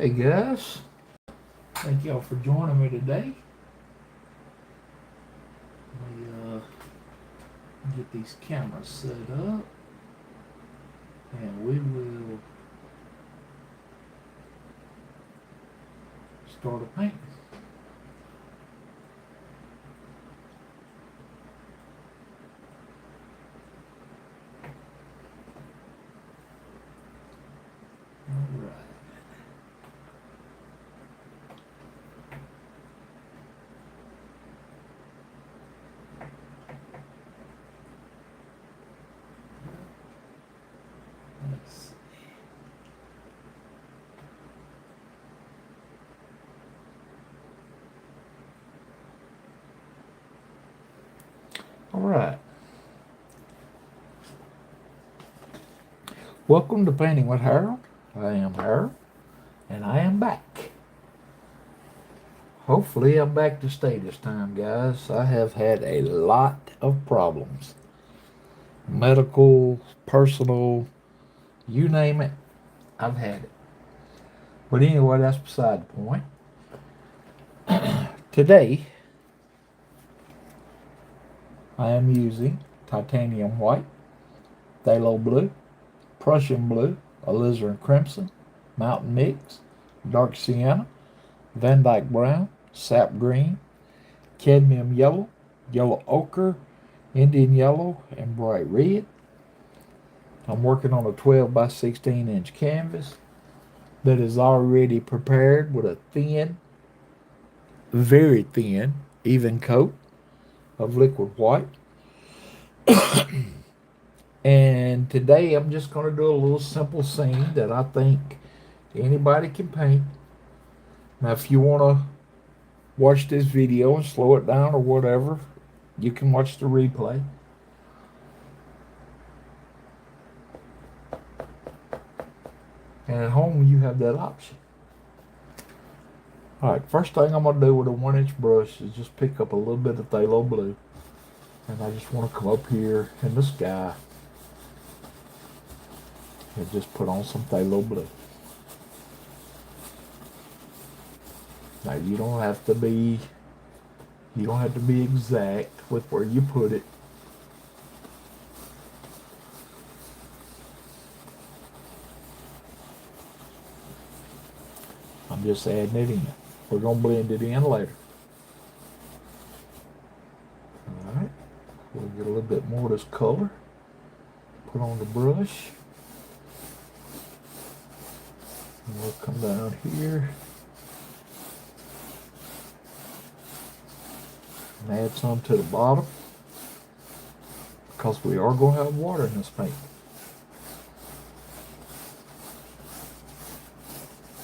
Hey guys, thank y'all for joining me today. Let me get these cameras set up and we will start a painting. Alright. Let's see. Alright. Welcome to Painting with Harold. I am Harold and I am back. Hopefully I'm back to stay this time, guys. I have had a lot of problems. Medical, personal, you name it, I've had it. But anyway, that's beside the point. Today, I am using titanium white, phthalo blue, Prussian blue, alizarin crimson, mountain mix, dark sienna, Van Dyke brown, sap green, cadmium yellow, yellow ochre, Indian yellow, and bright red. I'm working on a 12 by 16 inch canvas that is already prepared with a thin, very thin, even coat of liquid white. And today I'm just going to do a little simple scene that I think anybody can paint. Now, if you want to watch this video and slow it down or whatever, you can watch the replay. And at home, you have that option. All right, first thing I'm going to do with a 1-inch brush is just pick up a little bit of phthalo blue. And I just want to come up here in the sky and just put on some phthalo blue. Now you don't have to be exact with where you put it. I'm just adding it in. We're gonna blend it in later. Alright, we'll get a little bit more of this color. Put on the brush. And we'll come down here and add some to the bottom because we are going to have water in this paint.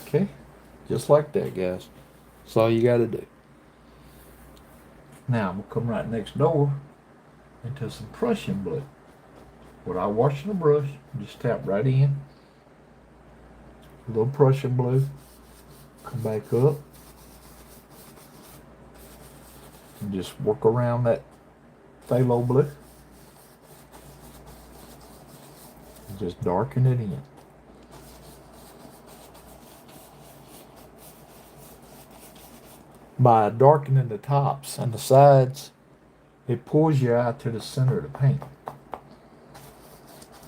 Okay, just like that, guys. That's all you got to do. Now I'm going to come right next door into some Prussian blue. Without washing the brush, just tap right in. A little Prussian blue. Come back up. And just work around that phthalo blue. And just darken it in. By darkening the tops and the sides, it pulls you out to the center of the paint.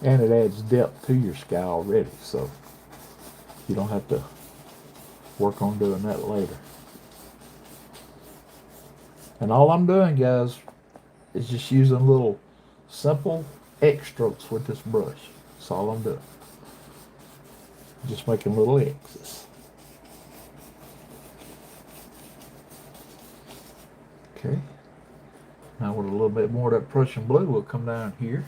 And it adds depth to your sky already, so you don't have to work on doing that later. And all I'm doing, guys, is just using little simple X strokes with this brush. That's all I'm doing. Just making little X's. Okay. Now with a little bit more of that Prussian blue, we'll come down here.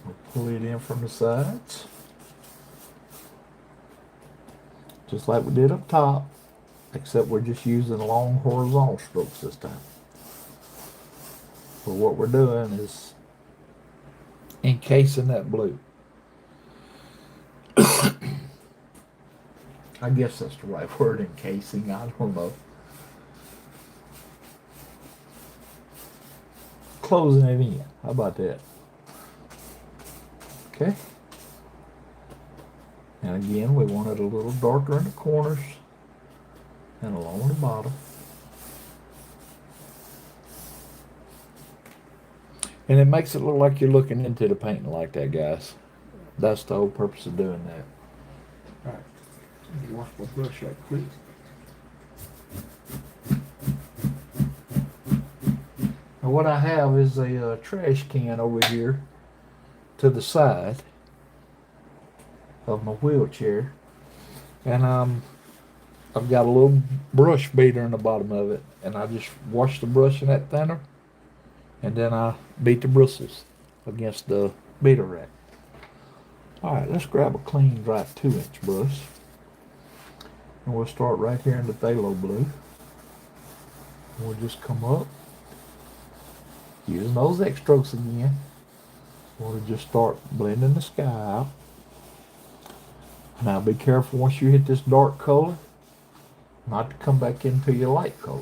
We'll pull it in from the sides. Just like we did up top, except we're just using long horizontal strokes this time. But what we're doing is encasing that blue. I guess that's the right word, encasing. I don't know. Closing it in. How about that? Okay. And again, we want it a little darker in the corners and along the bottom. And it makes it look like you're looking into the painting like that, guys. That's the whole purpose of doing that. All right, let me wash my brush right quick. And what I have is a trash can over here to the side of my wheelchair. And I've got a little brush beater in the bottom of it. And I just wash the brush in that thinner. And then I beat the bristles against the beater rack. Alright, let's grab a clean, dry 2-inch brush. And we'll start right here in the phthalo blue. And we'll just come up, using those X strokes again. We'll just start blending the sky out. Now be careful once you hit this dark color, not to come back into your light color.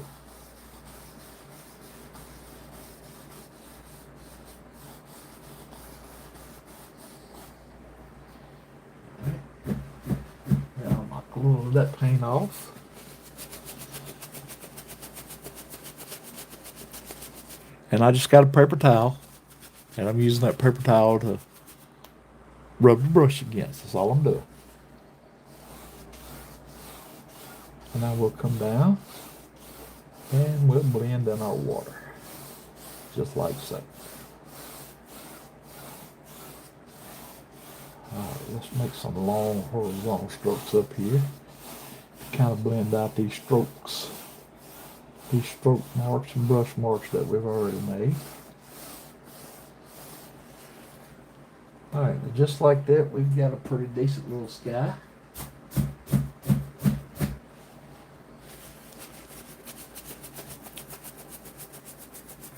A little of that paint off. And I just got a paper towel, and I'm using that paper towel to rub the brush against. That's all I'm doing. And now we'll come down and we'll blend in our water, just like so. Alright, let's make some long horizontal strokes up here. Kind of blend out these strokes, these stroke marks and brush marks that we've already made. Alright, just like that, we've got a pretty decent little sky.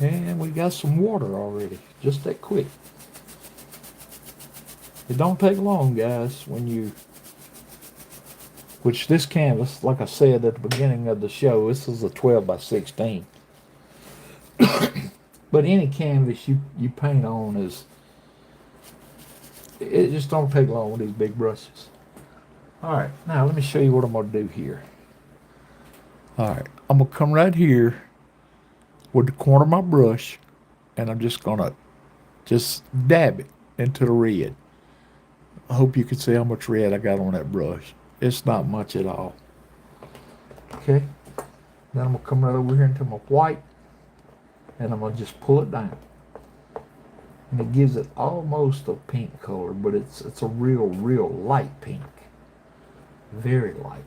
And we got some water already, just that quick. It don't take long, guys, which this canvas, like I said at the beginning of the show, this is a 12 by 16. But any canvas you paint on it just don't take long with these big brushes. Alright, now let me show you what I'm going to do here. Alright, I'm going to come right here with the corner of my brush, and I'm just going to dab it into the red. I hope you can see how much red I got on that brush. It's not much at all. Okay, then I'm going to come right over here into my white, and I'm going to just pull it down. And it gives it almost a pink color, but it's a real light pink. Very light.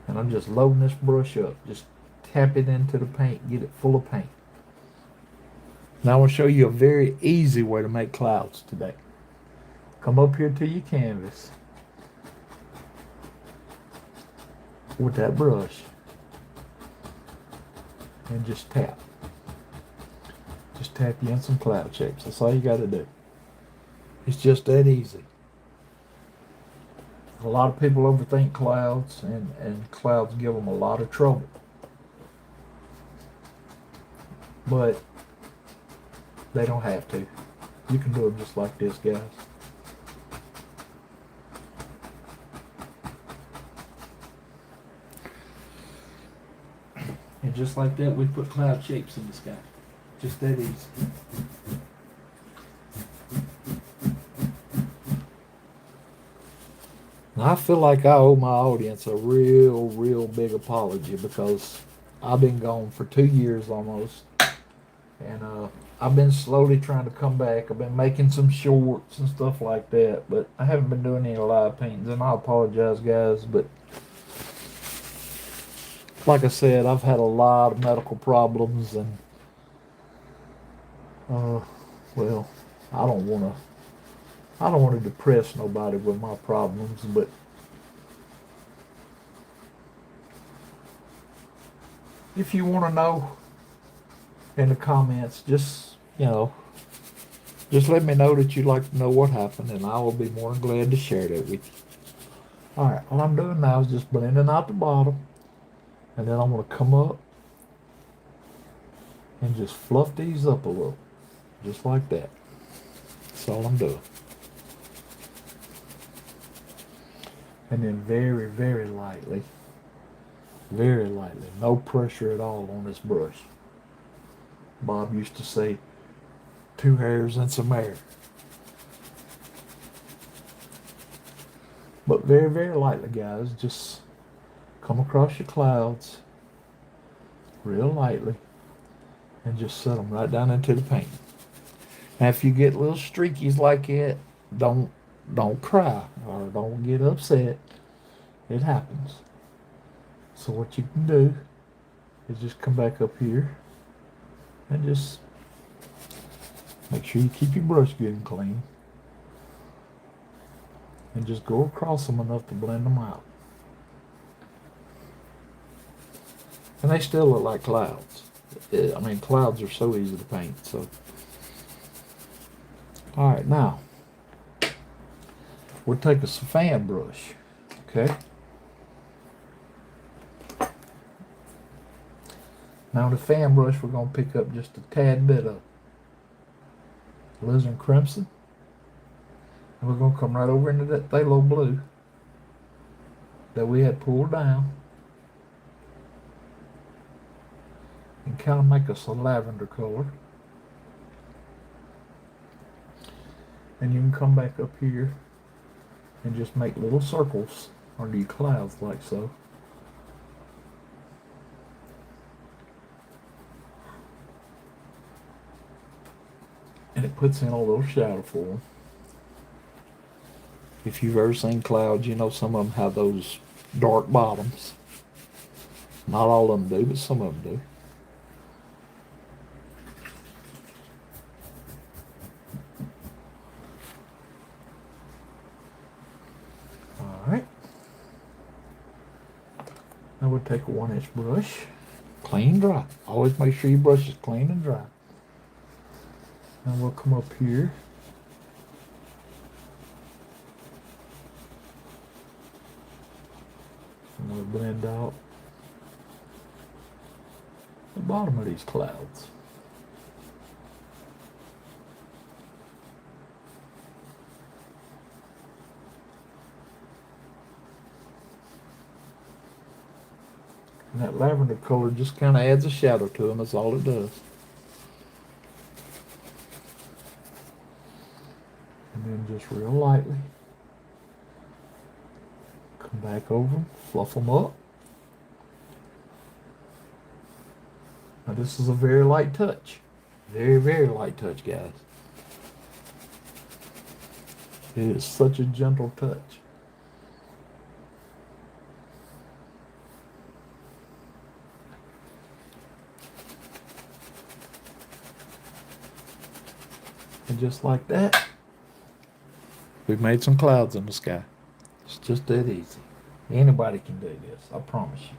And I'm just loading this brush up. Just tap it into the paint, get it full of paint. Now I will show you a very easy way to make clouds today. Come up here to your canvas with that brush and just tap. Just tap you in some cloud shapes. That's all you got to do. It's just that easy. A lot of people overthink clouds, and clouds give them a lot of trouble. But they don't have to. You can do it just like this, guys. And just like that, we put cloud shapes in the sky. Just that easy. And I feel like I owe my audience a real big apology, because I've been gone for 2 years almost. And I've been slowly trying to come back. I've been making some shorts and stuff like that, but I haven't been doing any live paintings, and I apologize, guys, but like I said, I've had a lot of medical problems, and well, I don't want to depress nobody with my problems, but if you want to know in the comments, just let me know that you'd like to know what happened, and I will be more than glad to share that with you. Alright, all I'm doing now is just blending out the bottom, and then I'm going to come up and just fluff these up a little, just like that. That's all I'm doing. And then very, very lightly, no pressure at all on this brush. Bob used to say, 2 hairs and some air. But very, very lightly, guys. Just come across your clouds real lightly and just set them right down into the paint. Now, if you get little streakies like it, don't cry or don't get upset. It happens. So what you can do is just come back up here and just make sure you keep your brush good and clean. And just go across them enough to blend them out. And they still look like clouds. I mean, clouds are so easy to paint. So, all right, now we'll take a fan brush. Okay. Now the fan brush, we're going to pick up just a tad bit of alizarin crimson. And we're going to come right over into that phthalo blue that we had pulled down. And kind of make us a lavender color. And you can come back up here and just make little circles under your clouds like so. And it puts in a little shadow for them. If you've ever seen clouds, you know some of them have those dark bottoms. Not all of them do, but some of them do. Alright. Now we'll take a 1-inch brush. Clean and dry. Always make sure your brush is clean and dry. And we'll come up here. And we'll blend out the bottom of these clouds. And that lavender color just kind of adds a shadow to them. That's all it does. And then just real lightly come back over them, fluff them up. Now this is a very light touch. Very, very light touch, guys. It is such a gentle touch. And just like that, we've made some clouds in the sky. It's just that easy. Anybody can do this, I promise you.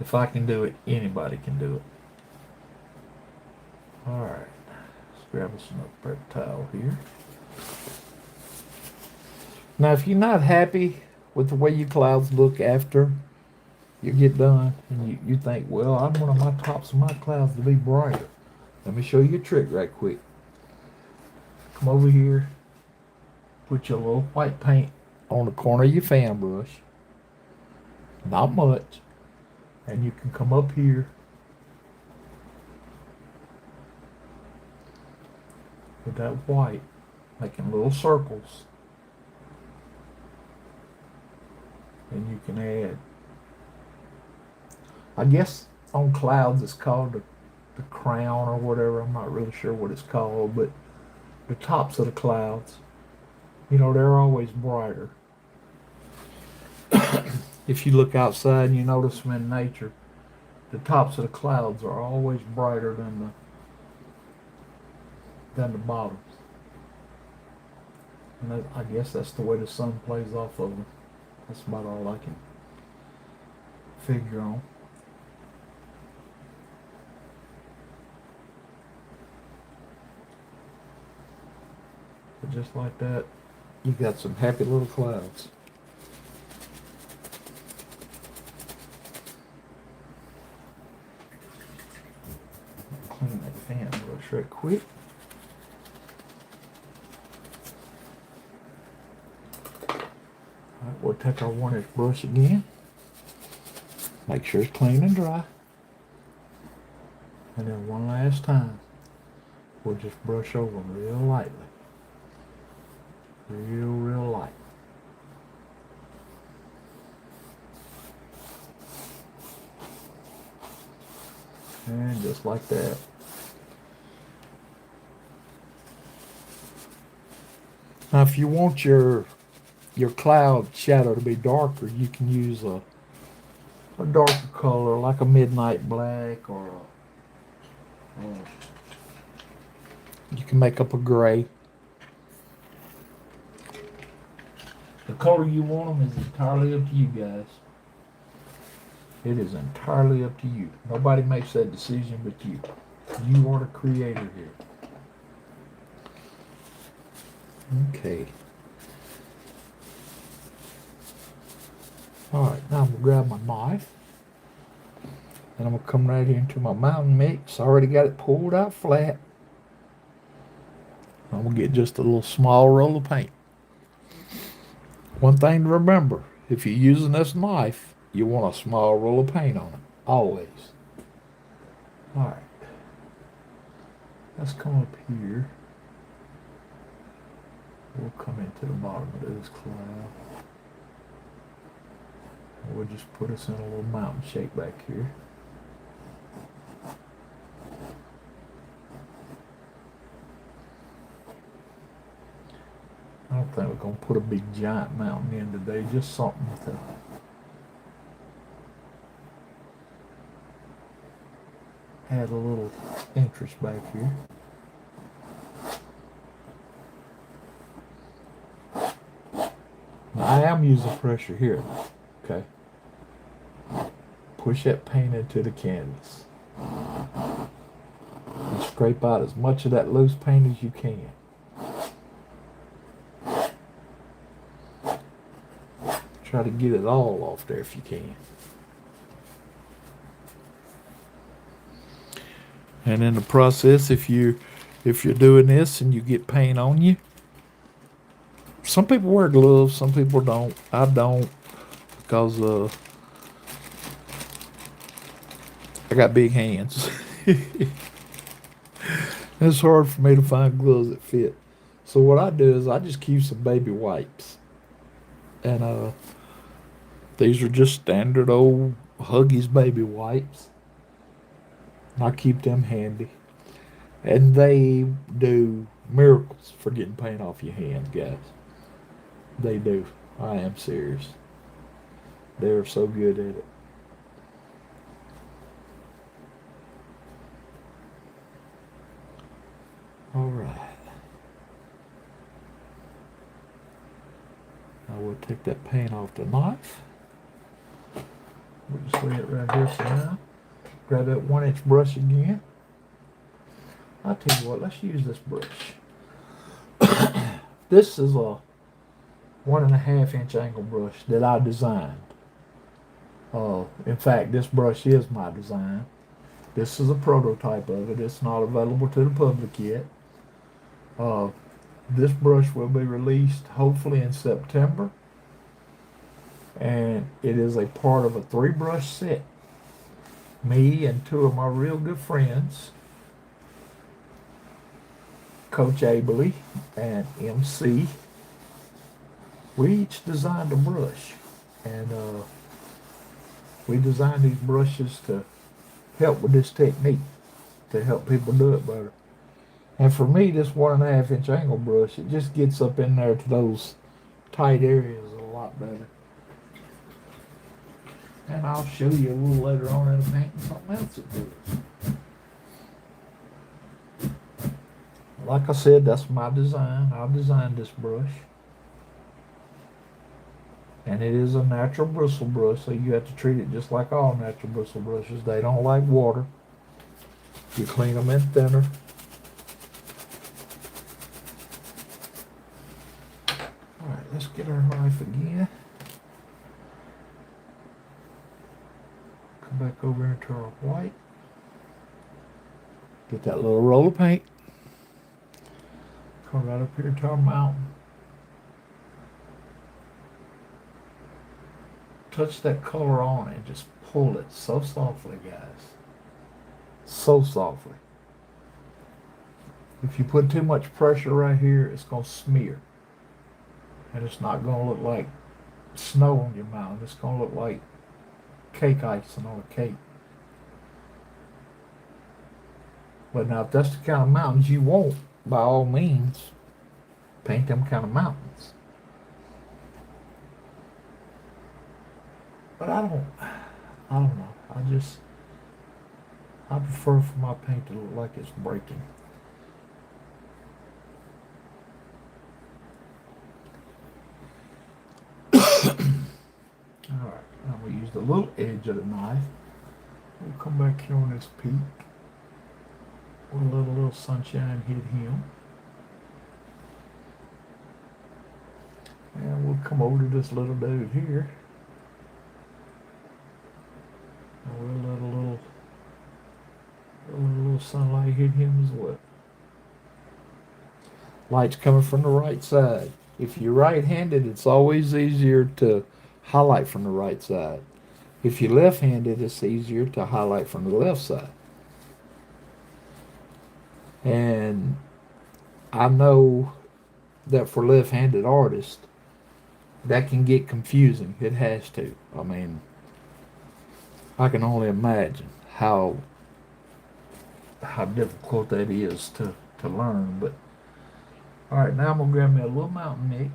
If I can do it, anybody can do it. Alright, let's grab us another paper towel here. Now, if you're not happy with the way your clouds look after you get done, and you think, well, I want my tops of my clouds to be brighter. Let me show you a trick right quick. Come over here, put your little white paint on the corner of your fan brush. Not much. And you can come up here with that white, making little circles. And you can add, I guess on clouds it's called the crown or whatever. I'm not really sure what it's called, but the tops of the clouds, you know, they're always brighter. If you look outside and you notice them in nature, the tops of the clouds are always brighter than the bottoms. And I guess that's the way the sun plays off of them. That's about all I can figure on. But just like that, you got some happy little clouds. Clean that fan brush right quick. Alright, we'll take our 1-inch brush again. Make sure it's clean and dry. And then one last time, we'll just brush over real lightly. Real light. And just like that. Now if you want your cloud shadow to be darker, you can use a darker color like a midnight black, or you can make up a gray. The color you want them is entirely up to you guys. It is entirely up to you. Nobody makes that decision but you. You are the creator here. Okay. Alright, now I'm going to grab my knife. And I'm going to come right here into my mountain mix. I already got it pulled out flat. I'm going to get just a little small roll of paint. One thing to remember, if you're using this knife, you want a small roll of paint on it. Always. Alright. Let's come up here. We'll come into the bottom of this cloud. We'll just put us in a little mountain shape back here. I don't think we're going to put a big giant mountain in today, just something to add a little interest back here. Now I am using pressure here, okay? Push that paint into the canvas. And scrape out as much of that loose paint as you can. Try to get it all off there if you can. And in the process, if you're doing this and you get paint on you, some people wear gloves, some people don't. I don't, because I got big hands. It's hard for me to find gloves that fit. So what I do is I just keep some baby wipes. And these are just standard old Huggies baby wipes. I keep them handy. And they do miracles for getting paint off your hands, guys. They do. I am serious. They're so good at it. All right. Now we'll take that paint off the knife. We'll just lay it right here for now. Grab that 1-inch brush again. I'll tell you what, let's use this brush. This is a 1.5-inch angle brush that I designed. In fact, this brush is my design. This is a prototype of it. It's not available to the public yet. This brush will be released hopefully in September. And it is a part of a 3-brush set. Me and 2 of my real good friends, Coach Abley and MC, we each designed a brush. And we designed these brushes to help with this technique, to help people do it better. And for me, this 1.5-inch angle brush, it just gets up in there to those tight areas a lot better. And I'll show you a little later on in the painting something else that does. Like I said, that's my design. I designed this brush. And it is a natural bristle brush, so you have to treat it just like all natural bristle brushes. They don't like water. You clean them in thinner. Alright, let's get our knife again. Come back over into our white. Get that little roll of paint. Come right up here to our mountain. touch that color on it and just pull it so softly, guys. So softly. If you put too much pressure right here, it's going to smear. And it's not going to look like snow on your mountain. It's going to look like cake icing on a cake. But now, if that's the kind of mountains you want, by all means, paint them kind of mountains. But I don't know. I prefer for my paint to look like it's breaking. Alright, now we use the little edge of the knife. We'll come back here on this peak. We'll let a little sunshine hit him. And we'll come over to this little dude here. And we'll let a little sunlight hit him as well. Light's coming from the right side. If you're right-handed, it's always easier to highlight from the right side. If you're left-handed, it's easier to highlight from the left side. And I know that for left-handed artists, that can get confusing. It has to. I mean, I can only imagine how difficult that is to learn. But all right, now I'm gonna grab me a little mountain mix,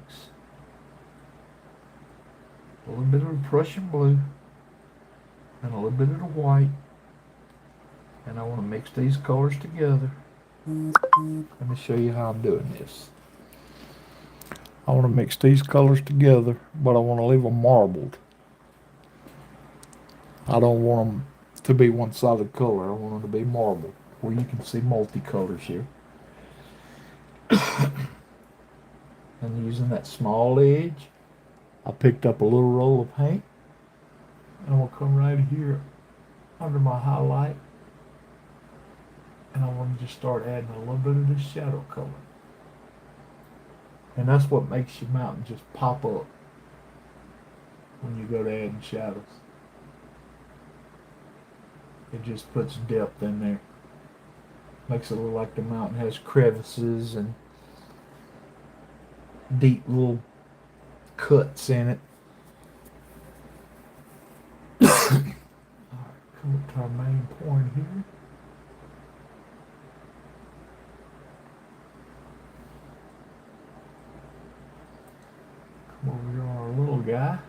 a little bit of the Prussian blue, and a little bit of the white, and I want to mix these colors together. Let me show you how I'm doing this. I want to mix these colors together, but I want to leave them marbled. I don't want them to be one solid color. I want them to be marbled, where you can see multicolors here. And using that small edge, I picked up a little roll of paint, and I'm going to come right here under my highlight, and I want to just start adding a little bit of this shadow color. And that's what makes your mountain just pop up when you go to adding shadows. It just puts depth in there. Makes it look like the mountain has crevices and deep little cuts in it. Alright, come up to our main point here. Come over here on our little guy.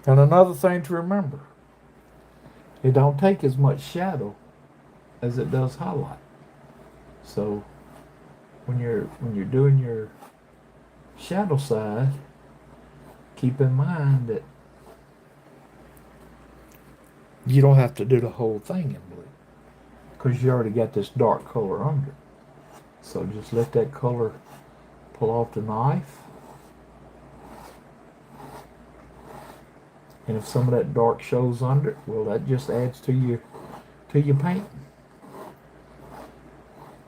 And another thing to remember, it don't take as much shadow as it does highlight. So when you're doing your shadow side, keep in mind that you don't have to do the whole thing in blue, because you already got this dark color under. So just let that color pull off the knife. And if some of that dark shows under it, well, that just adds to your painting.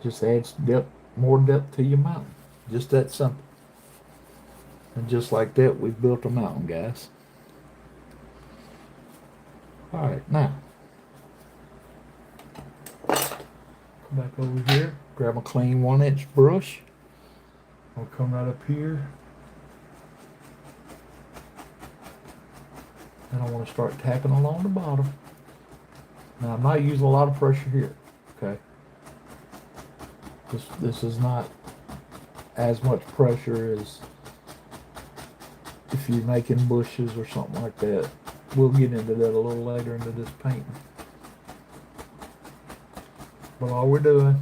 Just adds more depth to your mountain. Just that simple. And just like that, we've built a mountain, guys. All right, now come back over here, grab a clean 1-inch brush. I'll come right up here. And I want to start tapping along the bottom. Now I'm not using a lot of pressure here, okay? This is not as much pressure as if you're making bushes or something like that. We'll get into that a little later into this painting. But all we're doing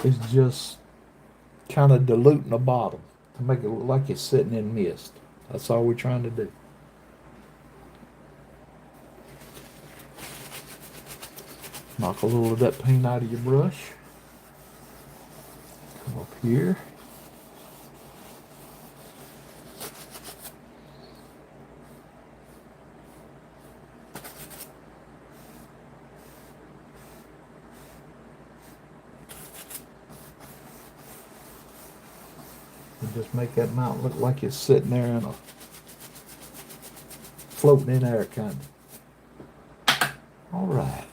is just kind of diluting the bottom to make it look like it's sitting in mist. That's all we're trying to do. Knock a little of that paint out of your brush. Come up here. And just make that mountain look like it's sitting there in a floating in air kind of. All right.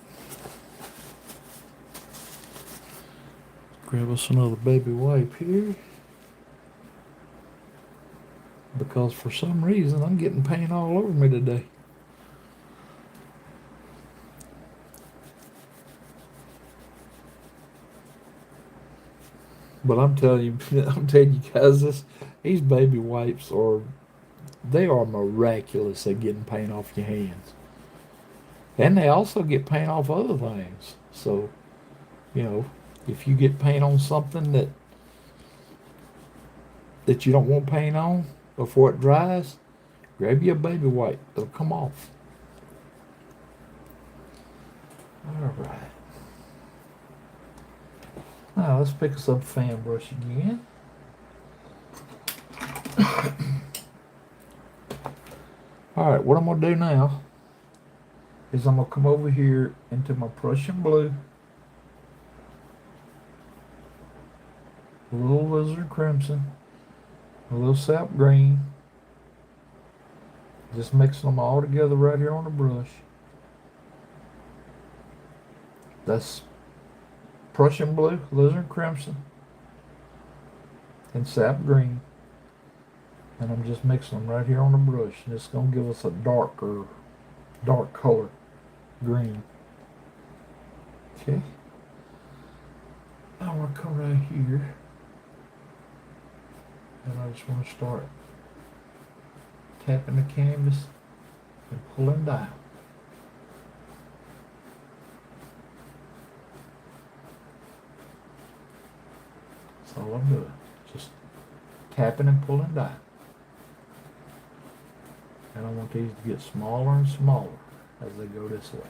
Grab us another baby wipe here. Because for some reason I'm getting paint all over me today. But I'm telling you guys, these baby wipes they are miraculous at getting paint off your hands. And they also get paint off other things. So, you know, if you get paint on something that you don't want paint on before it dries, grab you a baby wipe. It'll come off. All right. Now let's pick us up a fan brush again. All right, what I'm going to do now is I'm going to come over here into my Prussian blue, a little alizarin crimson, a little sap green, just mixing them all together right here on the brush. That's Prussian blue, alizarin crimson, and sap green. And I'm just mixing them right here on the brush. And it's going to give us a dark color green. Okay. Now I'm going to come right here. And I just want to start tapping the canvas and pulling down. That's all I'm doing. Just tapping and pulling down. And I want these to get smaller and smaller as they go this way.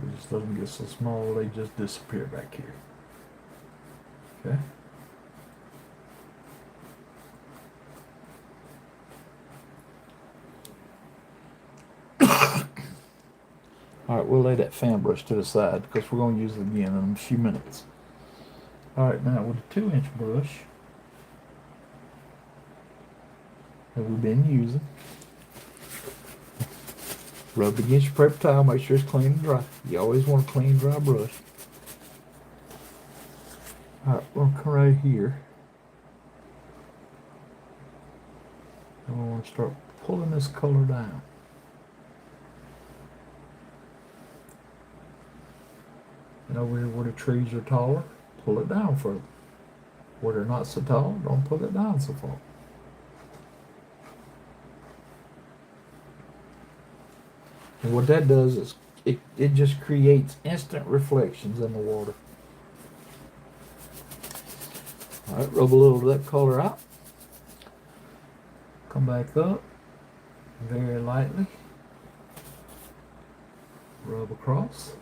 We just let them get so small they just disappear back here. Okay. All right, we'll lay that fan brush to the side because we're going to use it again in a few minutes. All right, now with the 2-inch brush that we've been using, rub it against your paper towel, make sure it's clean and dry. You always want a clean, dry brush. All right, we're going to come right here. And we want to start pulling this color down. And over here where the trees are taller, pull it down further. Where they're not so tall, don't pull it down so far. And what that does is it just creates instant reflections in the water. All right, rub a little of that color out. Come back up very lightly. Rub across.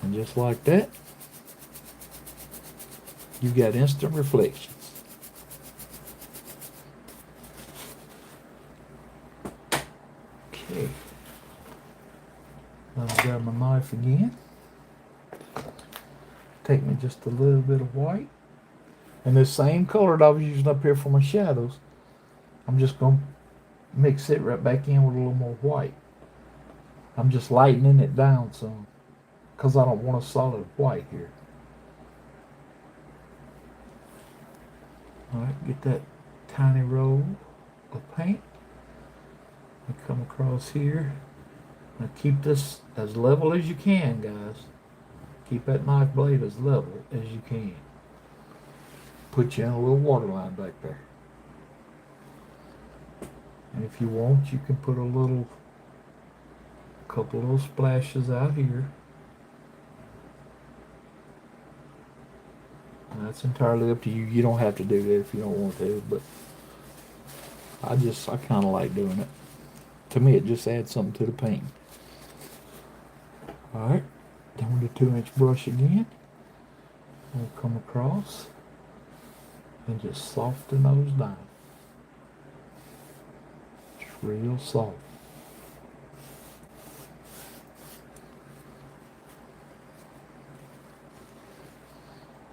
And just like that, you got instant reflections. Okay. Now I'll grab my knife again. Take me just a little bit of white. And this same color that I was using up here for my shadows, I'm just going to mix it right back in with a little more white. I'm just lightening it down some because I don't want a solid white here. Alright, get that tiny roll of paint and come across here. Now keep this as level as you can, guys. Keep that knife blade as level as you can. Put you in a little water line back there. And if you want, you can put a couple little splashes out here. And that's entirely up to you. You don't have to do that if you don't want to, but I kind of like doing it. To me, it just adds something to the paint. All right, then with the 2-inch brush again, we'll come across and just soften those down. Just real soft.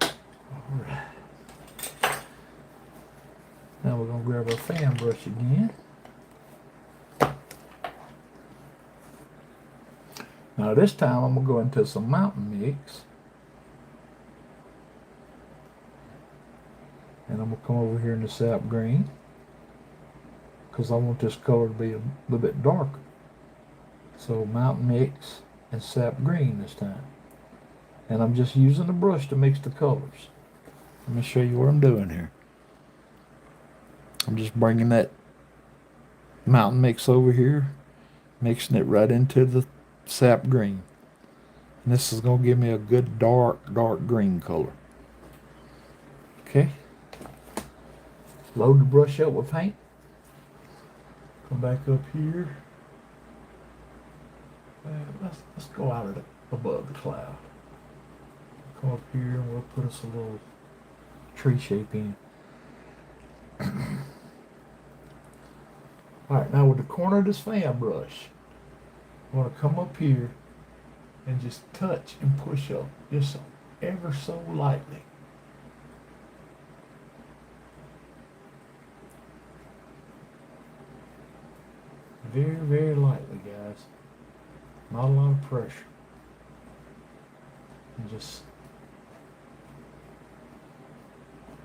All right. Now we're going to grab our fan brush again. Now this time I'm going to go into some Mountain Mix. And I'm going to come over here in the sap green, because I want this color to be a little bit darker. So Mountain Mix and sap green this time. And I'm just using the brush to mix the colors. Let me show you what I'm doing here. I'm just bringing that Mountain Mix over here, mixing it right into the sap green. And this is going to give me a good dark green color. Okay. Load the brush up with paint. Come back up here. Let's go out of above the cloud. Come up here and we'll put us a little tree shape in. Alright, now with the corner of this fan brush, I'm going to come up here and just touch and push up just ever so lightly. Very, very lightly, guys. Not a lot of pressure. And just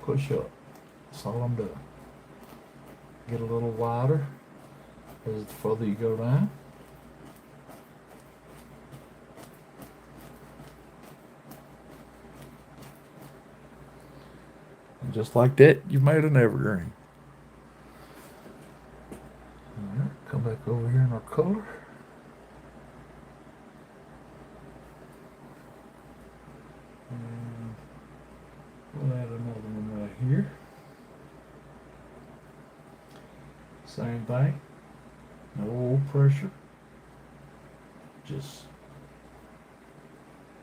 push up. That's all I'm doing. Get a little wider as the further you go down. And just like that, you've made an evergreen. Alright, come back over here in our color. And we'll add another one right here. Same thing. No pressure. Just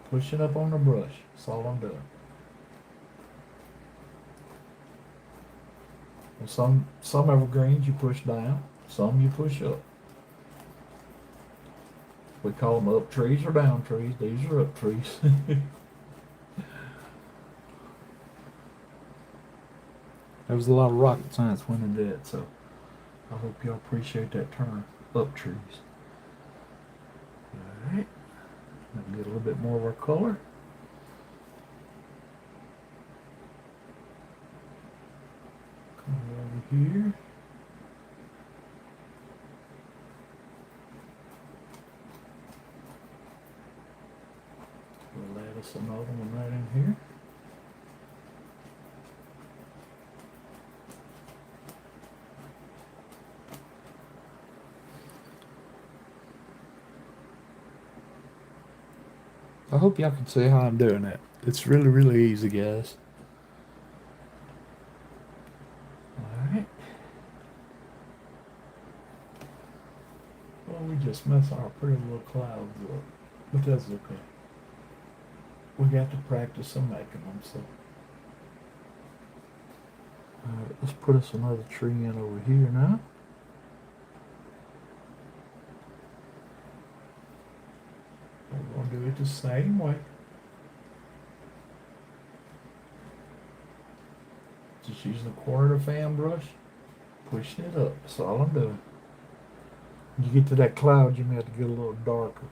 pushing up on the brush. That's all I'm doing. And some evergreens you push down, some you push up. We call them up trees or down trees. These are up trees. There was a lot of rocket science went into that, so I hope y'all appreciate that term, up trees. Alright, get a little bit more of our color. Come over here. We'll add us another one right in here. I hope y'all can see how I'm doing that. It's really, really easy, guys. Alright. Well, we just mess our pretty little clouds up. But that's okay. We got to practice on making them, so. Alright, let's put us another tree in over here now. We're going to do it the same way. Just using the corner of the fan brush, pushing it up. That's all I'm doing. When you get to that cloud, you may have to get a little darker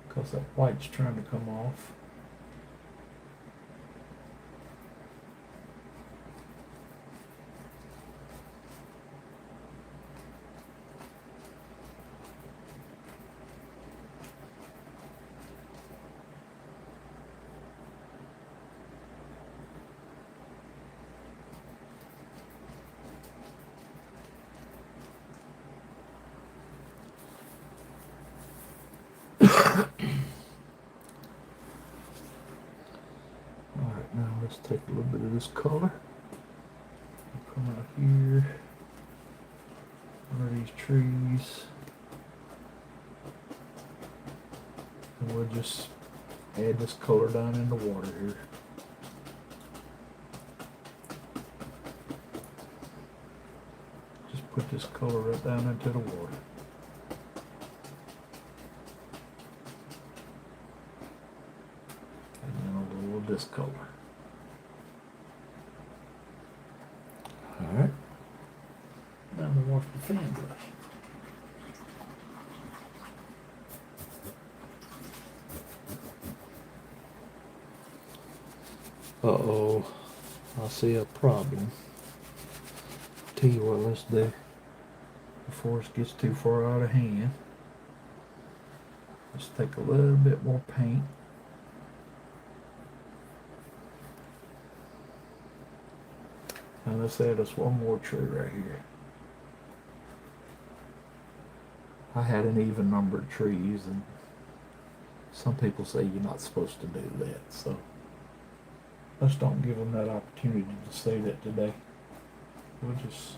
because that white's trying to come off. Alright, now let's take a little bit of this color. Come out here. one of these trees. And we'll just add this color down in the water here. Just put this color right down into the water. And then a little of this color. Alright. Now we'll wash the fan brush. Uh-oh, I see a problem. Tell you what, let's do, before it gets too far out of hand, let's take a little bit more paint. And let's add us one more tree right here. I had an even number of trees, and some people say you're not supposed to do that, so let's don't give them that opportunity to say that today. We'll just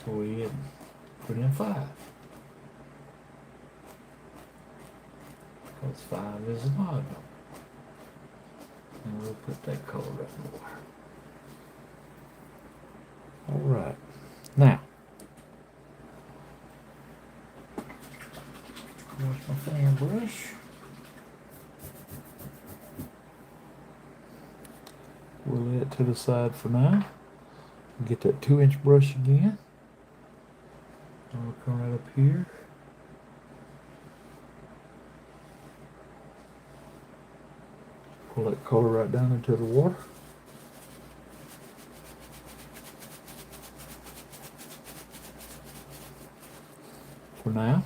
go ahead and put in 5. Because 5 is an odd number. And we'll put that color up in the water. Alright. Now, wash my fan brush. We'll lay it to the side for now. Get that 2-inch brush again. And we'll come right up here. Pull that color right down into the water. For now.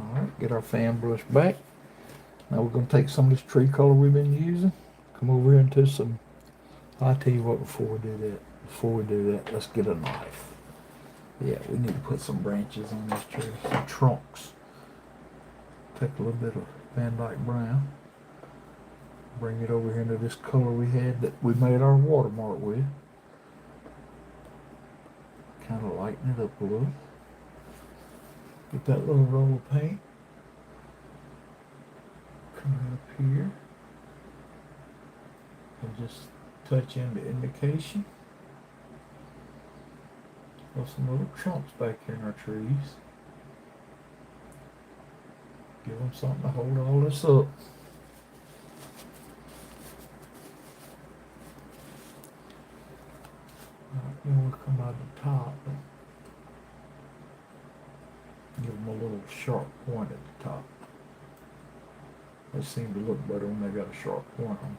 Alright, get our fan brush back. Now we're going to take some of this tree color we've been using. Come over here into some, I'll tell you what, before we do that, let's get a knife. Yeah, we need to put some branches on this tree, some trunks. Take a little bit of Van Dyke brown. Bring it over here into this color we had that we made our watermark with. Kind of lighten it up a little. Get that little roll of paint. Come up here. And just touch in the indication. Put some little trunks back here in our trees. Give them something to hold all this up. Then we'll come out the top and give them a little sharp point at the top. They seem to look better when they got a sharp point on them.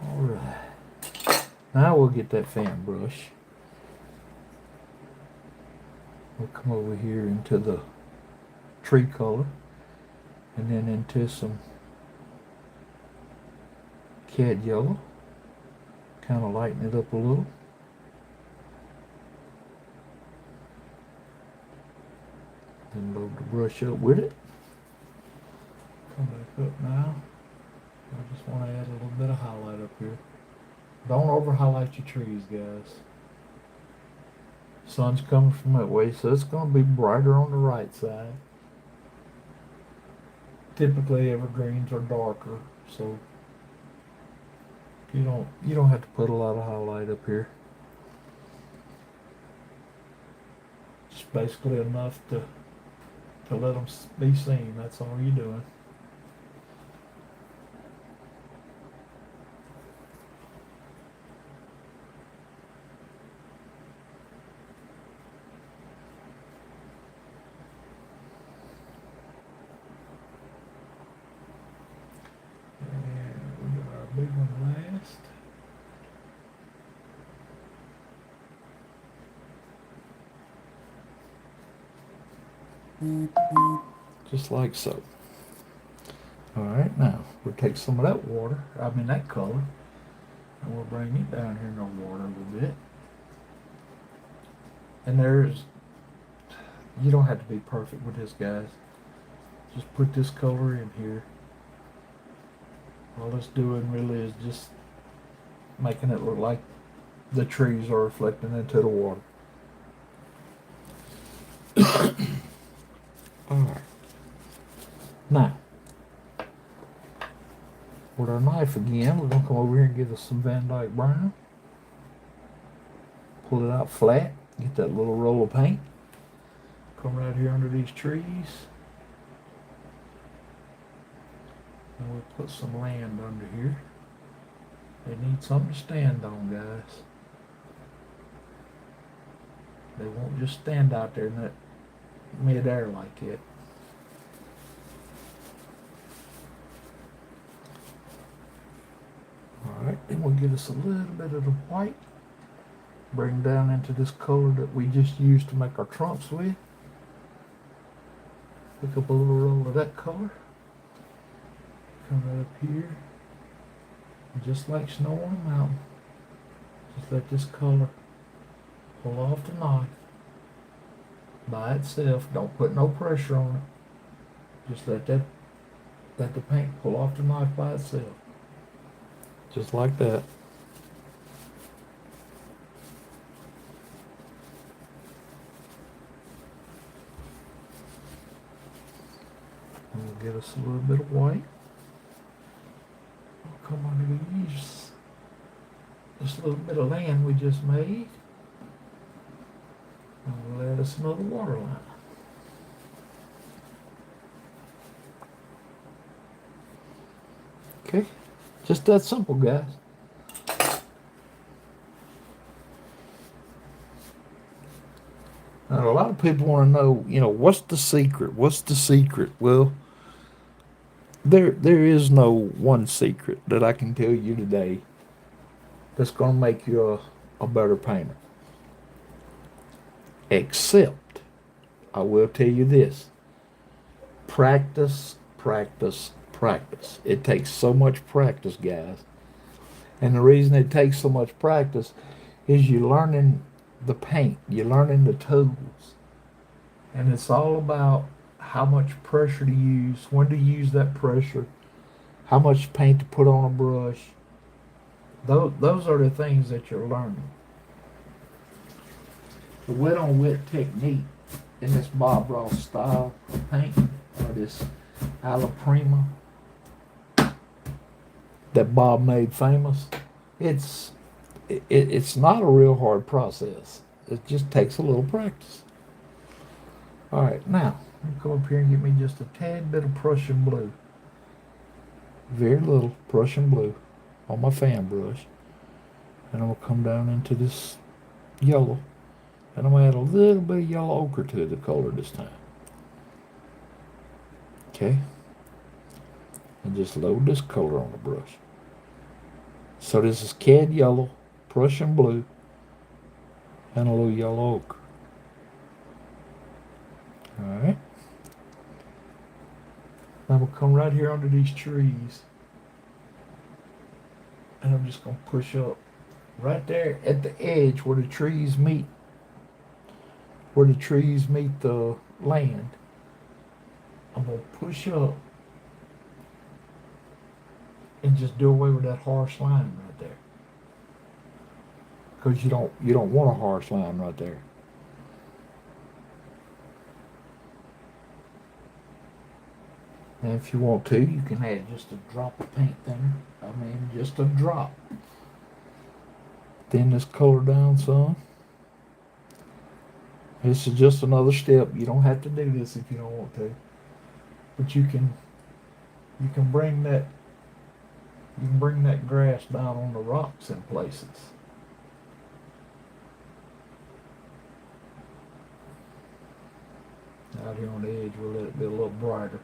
Alright, now we'll get that fan brush. We'll come over here into the tree color and then into some cad yellow. Kind of lighten it up a little. Then load the brush up with it. Come back up now. I just want to add a little bit of highlight up here. Don't over highlight your trees, guys. Sun's coming from that way, so it's going to be brighter on the right side. Typically evergreens are darker, so you don't have to put a lot of highlight up here. Just basically enough to let them be seen. That's all you're doing. Big one last. Just like so. Alright, now we'll take some of that water, that color, and we'll bring it down here in the water a little bit. And you don't have to be perfect with this, guys. Just put this color in here. All it's doing really is just making it look like the trees are reflecting into the water. Alright. Now, with our knife again, we're going to come over here and get us some Van Dyke Brown. Pull it out flat. Get that little roll of paint. Come right here under these trees. And we'll put some land under here. They need something to stand on, guys. They won't just stand out there in that mid-air like it. Alright, then we'll get us a little bit of the white. Bring down into this color that we just used to make our trunks with. Pick up a little roll of that color. Come right up here. And just like snow on a mountain, just let this color pull off the knife by itself. Don't put no pressure on it. Just let the paint pull off the knife by itself. Just like that. And we'll get us a little bit of white. We'll come on and use this little bit of land we just made. And we'll add us another water line. Okay, just that simple, guys. And a lot of people want to know, what's the secret? What's the secret? Well, there is no one secret that I can tell you today that's going to make you a better painter. Except, I will tell you this. Practice, practice, practice. It takes so much practice, guys. And the reason it takes so much practice is you're learning the paint. You're learning the tools. And it's all about how much pressure to use, when to use that pressure, how much paint to put on a brush. Those are the things that you're learning. The wet on wet technique in this Bob Ross style of painting, or this Alla Prima that Bob made famous, it's not a real hard process. It just takes a little practice. All right, now I'm gonna come up here and get me just a tad bit of Prussian blue, very little Prussian blue on my fan brush, and I'm gonna come down into this yellow, and I'm gonna add a little bit of yellow ochre to the color this time. Okay, and just load this color on the brush. So this is cad yellow, Prussian blue, and a little yellow ochre. Alright. Now we'll come right here under these trees. And I'm just going to push up right there at the edge where the trees meet. Where the trees meet the land. I'm going to push up and just do away with that harsh line right there. Because you don't want a harsh line right there. And if you want to, you can add just a drop of paint thinner. I mean, just a drop. Thin this color down some. This is just another step. You don't have to do this if you don't want to. But you can bring that grass down on the rocks in places. Out here on the edge, we'll let it be a little brighter.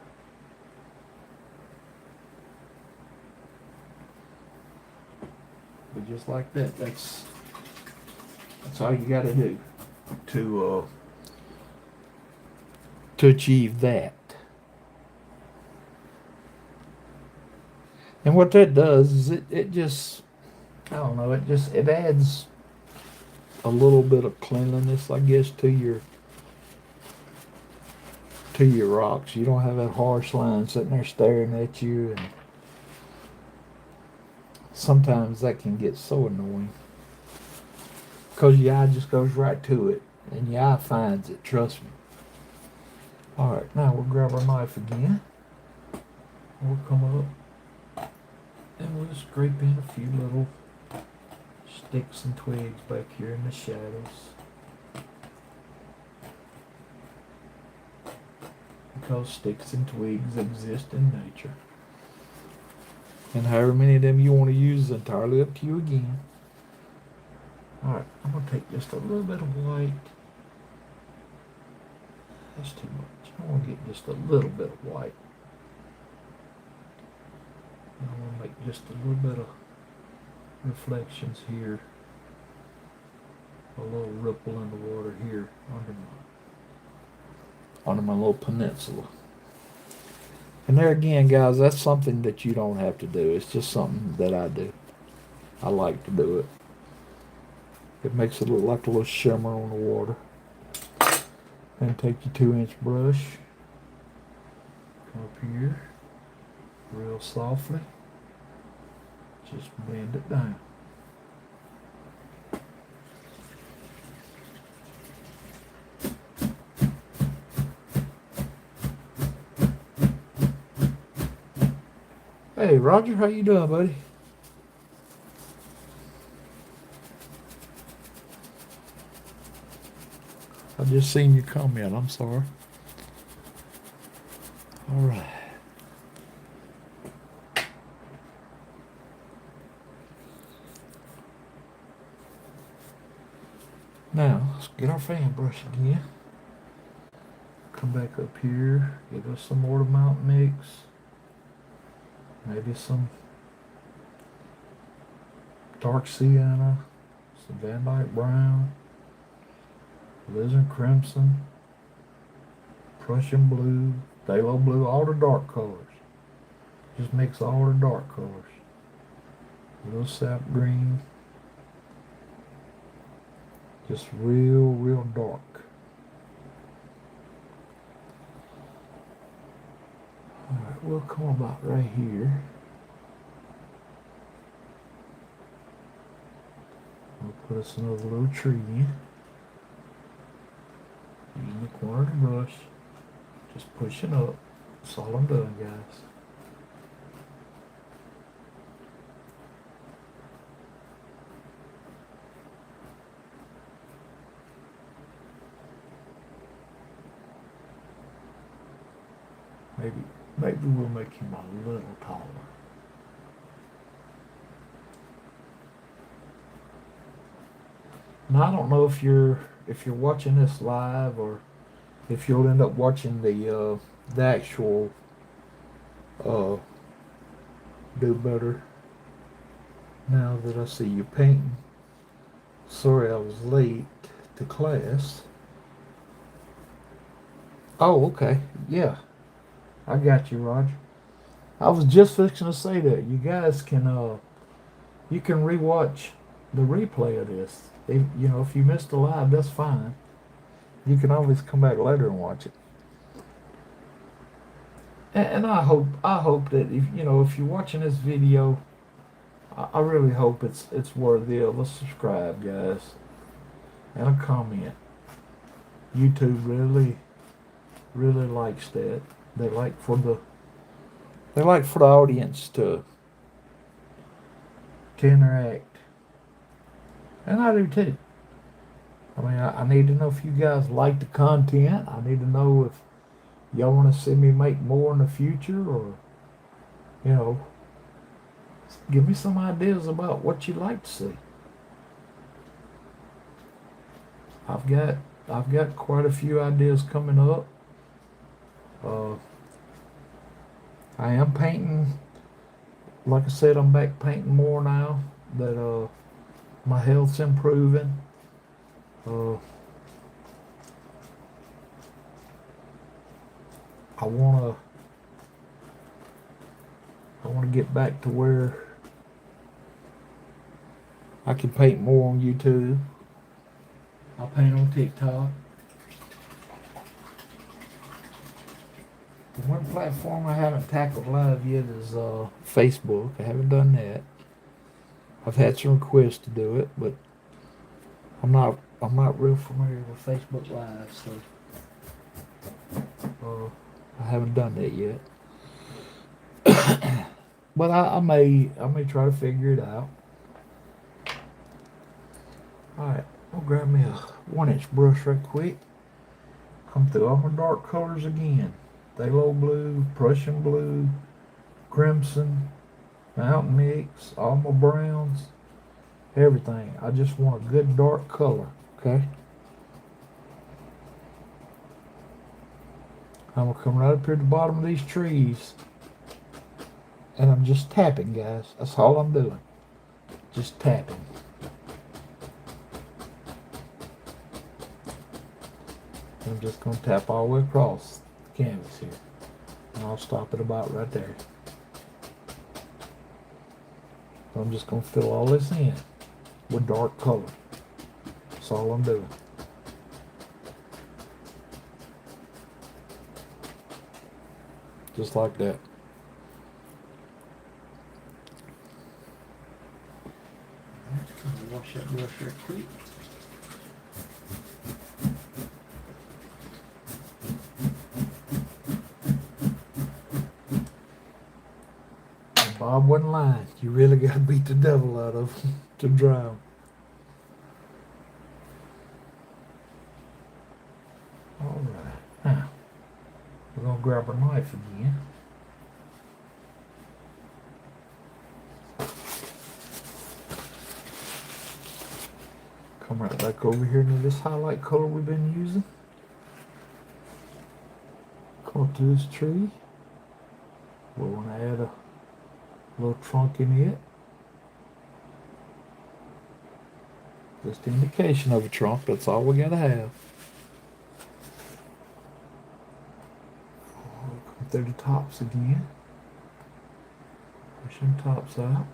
But just like that, that's all you got to do to achieve that. And what that does is it just, I don't know, it adds a little bit of cleanliness, I guess, to your rocks. You don't have that harsh line sitting there staring at you, and sometimes that can get so annoying because your eye just goes right to it and your eye finds it, trust me. All right, now we'll grab our knife again. We'll come up and we'll scrape in a few little sticks and twigs back here in the shadows. Because sticks and twigs exist in nature. And however many of them you want to use is entirely up to you again. Alright, I'm going to take just a little bit of white. That's too much. I want to get just a little bit of white. And I want to make just a little bit of reflections here. A little ripple in the water here under my little peninsula. And there again, guys, that's something that you don't have to do. It's just something that I do. I like to do it. It makes it look like a little shimmer on the water. And take your 2-inch brush. Come up here. Real softly. Just blend it down. Hey, Roger, how you doing, buddy? I just seen your comment. I'm sorry. All right. Now, let's get our fan brush again. Come back up here. Get us some more mountain mix. Maybe some dark sienna, some Van Dyke brown, alizarin crimson, Prussian blue, phthalo blue, all the dark colors. Just mix all the dark colors. A little sap green. Just real dark. Alright, we'll come about right here. We'll put us another little tree in. Using the corner of the brush. Just pushing up. That's all I'm doing, guys. Maybe we'll make him a little taller. Now I don't know if you're watching this live or if you'll end up watching the actual do better. Now that I see you painting. Sorry I was late to class. Oh, okay. Yeah. I got you, Roger. I was just fixing to say that you guys can you can rewatch the replay of this. If you missed the live, that's fine. You can always come back later and watch it. And I hope that if you're watching this video, I really hope it's worthy of a subscribe, guys, and a comment. YouTube really likes that. They like for the audience to interact. And I do too. I mean, I need to know if you guys like the content. I need to know if y'all want to see me make more in the future, or give me some ideas about what you'd like to see. I've got quite a few ideas coming up. I am painting. Like I said, I'm back painting more now that my health's improving. I wanna get back to where I can paint more on YouTube. I paint on TikTok. The one platform I haven't tackled live yet is Facebook. I haven't done that. I've had some requests to do it, but I'm not real familiar with Facebook Live, so I haven't done that yet. But I may try to figure it out. All right, I'll grab me a 1-inch brush right quick. Come through all my dark colors again. Phthalo blue, Prussian blue, crimson, mountain mix, all my browns, everything. I just want a good dark color, okay? I'm gonna come right up here at the bottom of these trees, and I'm just tapping, guys. That's all I'm doing. Just tapping. I'm just gonna tap all the way across the canvas here, and I'll stop it about right there. So I'm just gonna fill all this in with dark color. That's all I'm doing. Just like that. Wash that brush real quick. Bob wasn't lying. You really got to beat the devil out of them to dry them. All right. Now, we're going to grab our knife again. Come right back over here into this highlight color we've been using. Come up to this tree. We want to add a little trunk in it. Just indication of a trunk. That's all we got to have. Come through the tops again. Push them tops out.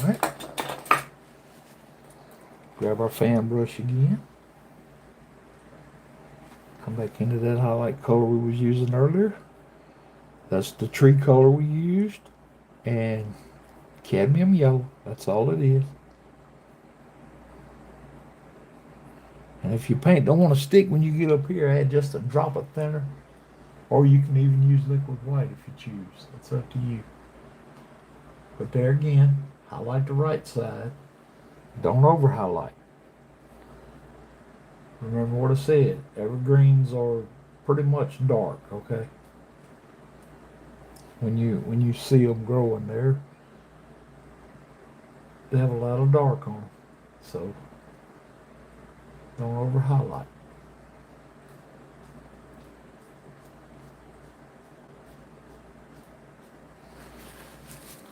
Alright. Grab our fan brush again. Come back into that highlight color we was using earlier. That's the tree color we used. And cadmium yellow. That's all it is. And if your paint don't want to stick when you get up here, add just a drop of thinner. Or you can even use liquid white if you choose. That's up to you. But there again, highlight the right side. Don't over highlight. Remember what I said. Evergreens are pretty much dark, okay? When you see them growing there, they have a lot of dark on them. So don't over highlight.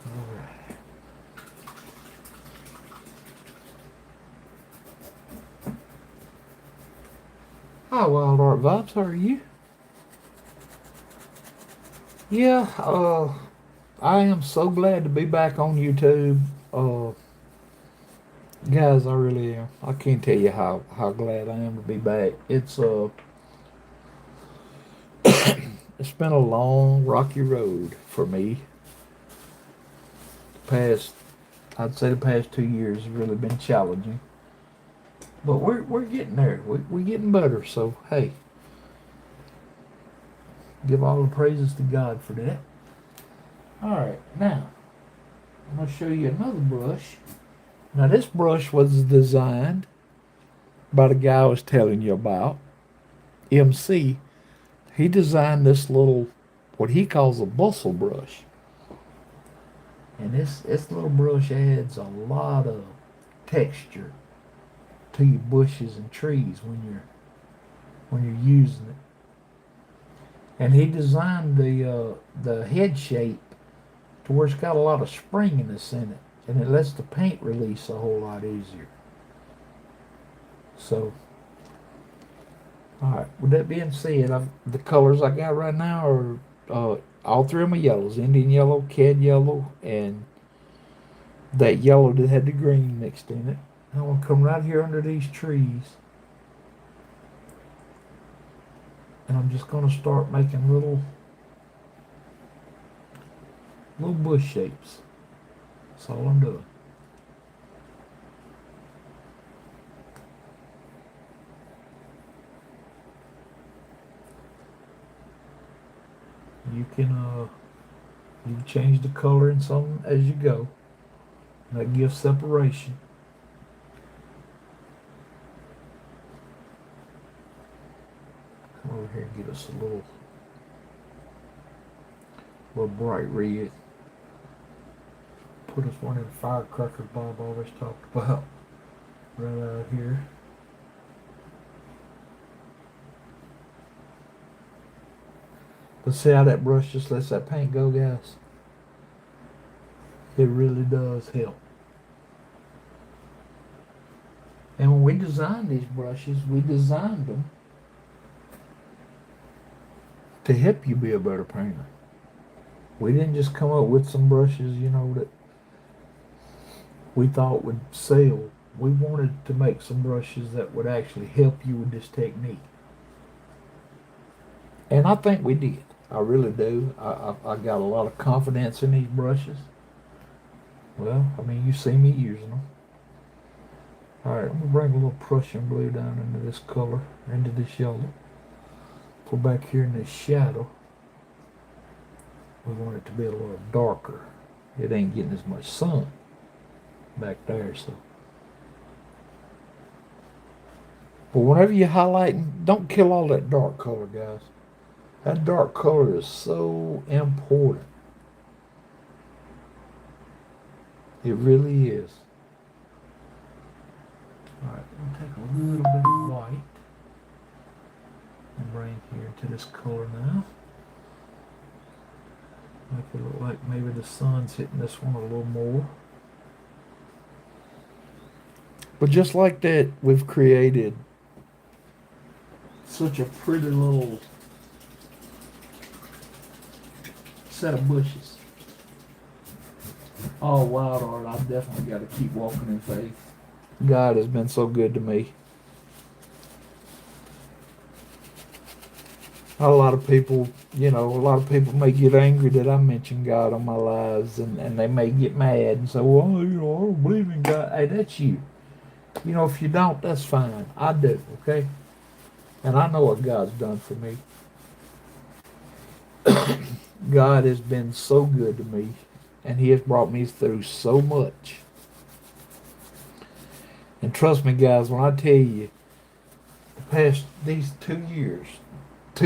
All right. Hi, Wild Art Vibes. How are you? Yeah, I am so glad to be back on YouTube. Guys, I really am. I can't tell you how glad I am to be back. It's been a long, rocky road for me. I'd say the past 2 years have really been challenging. But we're getting there. We're getting better. So hey, give all the praises to God for that. All right, now I'm gonna show you another brush. Now this brush was designed by the guy I was telling you about, MC. He designed this little, what he calls a bustle brush. And this little brush adds a lot of texture to your bushes and trees when you're using it. And he designed the head shape to where it's got a lot of springiness in it, and it lets the paint release a whole lot easier. So, all right. With that being said, the colors I got right now are all three of my yellows: Indian yellow, cad yellow, and that yellow that had the green mixed in it. I'm gonna come right here under these trees And I'm just going to start making little bush shapes. That's all I'm doing. You can change the color in some as you go. That gives separation. Come over here and get us a little bright red. Put us one of the firecrackers Bob always talked about right out here. But see how that brush just lets that paint go, guys? It really does help. And when we designed these brushes, we designed them to help you be a better painter. We didn't just come up with some brushes, that we thought would sell. We wanted to make some brushes that would actually help you with this technique. And I think we did. I really do. I got a lot of confidence in these brushes. Well, I mean, you see me using them. Alright, I'm going to bring a little Prussian blue down into this color, into this yellow. Pull back here in this shadow. We want it to be a little darker. It ain't getting as much sun back there, so. But whenever you're highlighting, don't kill all that dark color, guys. That dark color is so important. It really is. Alright, we'll take a little bit of white and bring here into this color now. Make it look like maybe the sun's hitting this one a little more. But just like that, we've created such a pretty little set of bushes. Oh, wild art, I've definitely got to keep walking in faith. God has been so good to me. A lot of people may get angry that I mention God on my lives, and they may get mad and say, well, I don't believe in God. Hey, that's you. If you don't, that's fine. I do, okay? And I know what God's done for me. God has been so good to me, and He has brought me through so much. And trust me, guys, when I tell you, these 2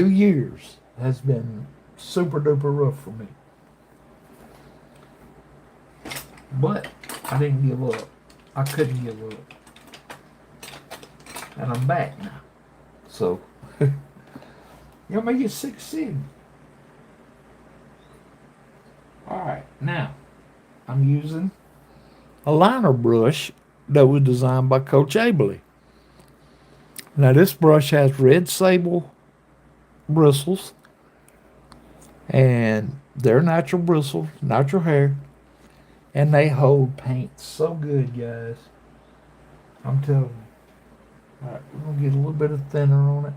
years has been super duper rough for me. But I didn't give up. I couldn't give up. And I'm back now. So, y'all may get sick of seeing me. Alright, now, I'm using a liner brush that was designed by Coach Abley. Now, this brush has red sable bristles, and they're natural bristles, natural hair, and they hold paint so good, guys. I'm telling you. Alright, we're going to get a little bit of thinner on it.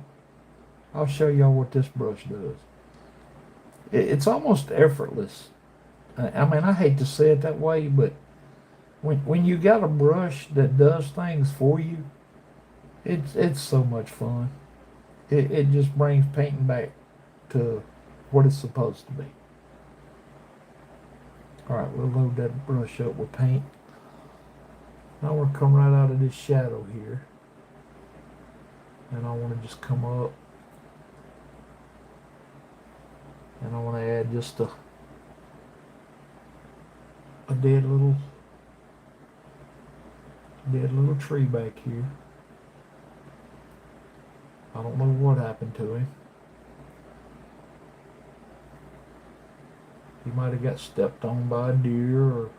I'll show y'all what this brush does. It's almost effortless. I mean, I hate to say it that way, but when you got a brush that does things for you, it's so much fun. It just brings painting back to what it's supposed to be. Alright, we'll load that brush up with paint. Now we're going to come right out of this shadow here. And I want to just come up. And I want to add just a dead little tree back here. I don't know what happened to him. He might have got stepped on by a deer, or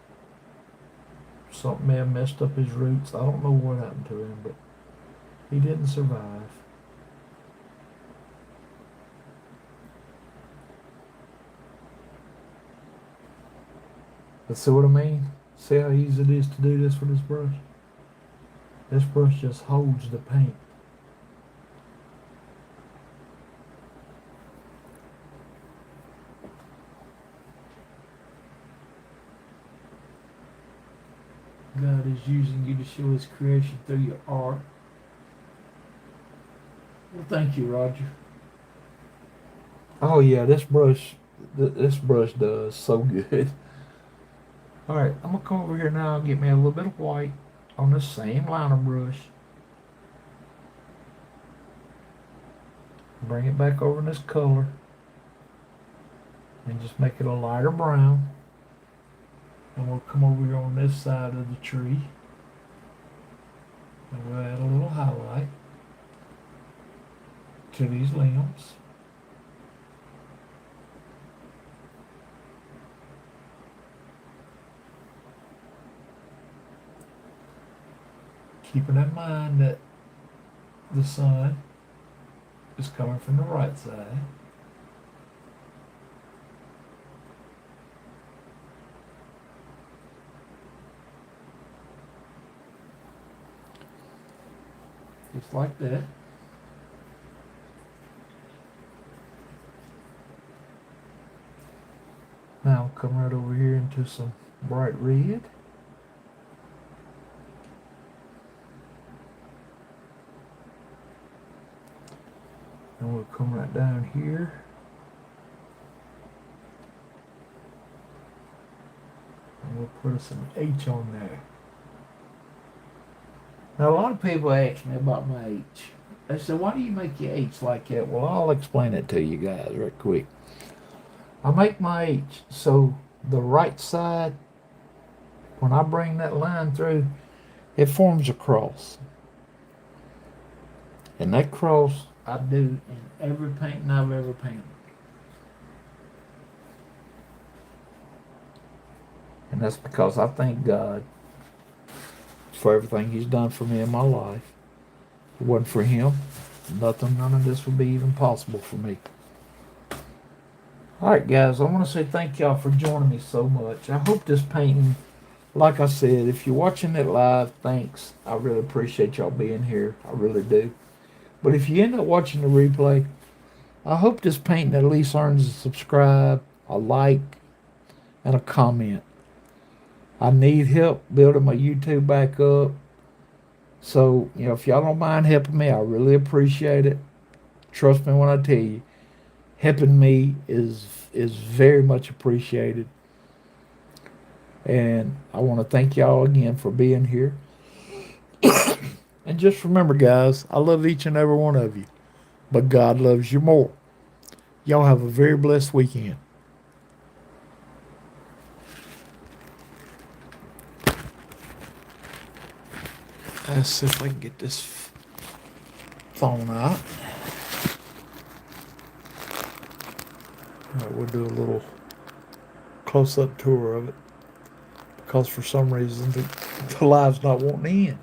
something may have messed up his roots. I don't know what happened to him, but he didn't survive. But see what I mean? See how easy it is to do this with this brush? This brush just holds the paint. is using you to show His creation through your art. Well, thank you, Roger. Oh yeah, this brush does so good. All right, I'm gonna come over here now and get me a little bit of white on this same liner brush. Bring it back over in this color and just make it a lighter brown. And we'll come over here on this side of the tree and we'll add a little highlight to these limbs. Keeping in mind that the sun is coming from the right side. Just like that. Now come right over here into some bright red. And we'll come right down here. And we'll put some H on there. Now, a lot of people ask me about my H. They say, why do you make your H like that? Well, I'll explain it to you guys real quick. I make my H so the right side, when I bring that line through, it forms a cross. And that cross I do in every painting I've ever painted. And that's because I thank God for everything He's done for me in my life. If it wasn't for Him, none of this would be even possible for me. Alright guys, I want to say thank y'all for joining me so much. I hope this painting, like I said, if you're watching it live, thanks. I really appreciate y'all being here. I really do. But if you end up watching the replay, I hope this painting at least earns a subscribe, a like, and a comment. I need help building my YouTube back up. So, if y'all don't mind helping me, I really appreciate it. Trust me when I tell you, helping me is very much appreciated. And I want to thank y'all again for being here. And just remember, guys, I love each and every one of you. But God loves you more. Y'all have a very blessed weekend. Let's see if I can get this phone out. All right, we'll do a little close-up tour of it because for some reason the live's not wanting to end.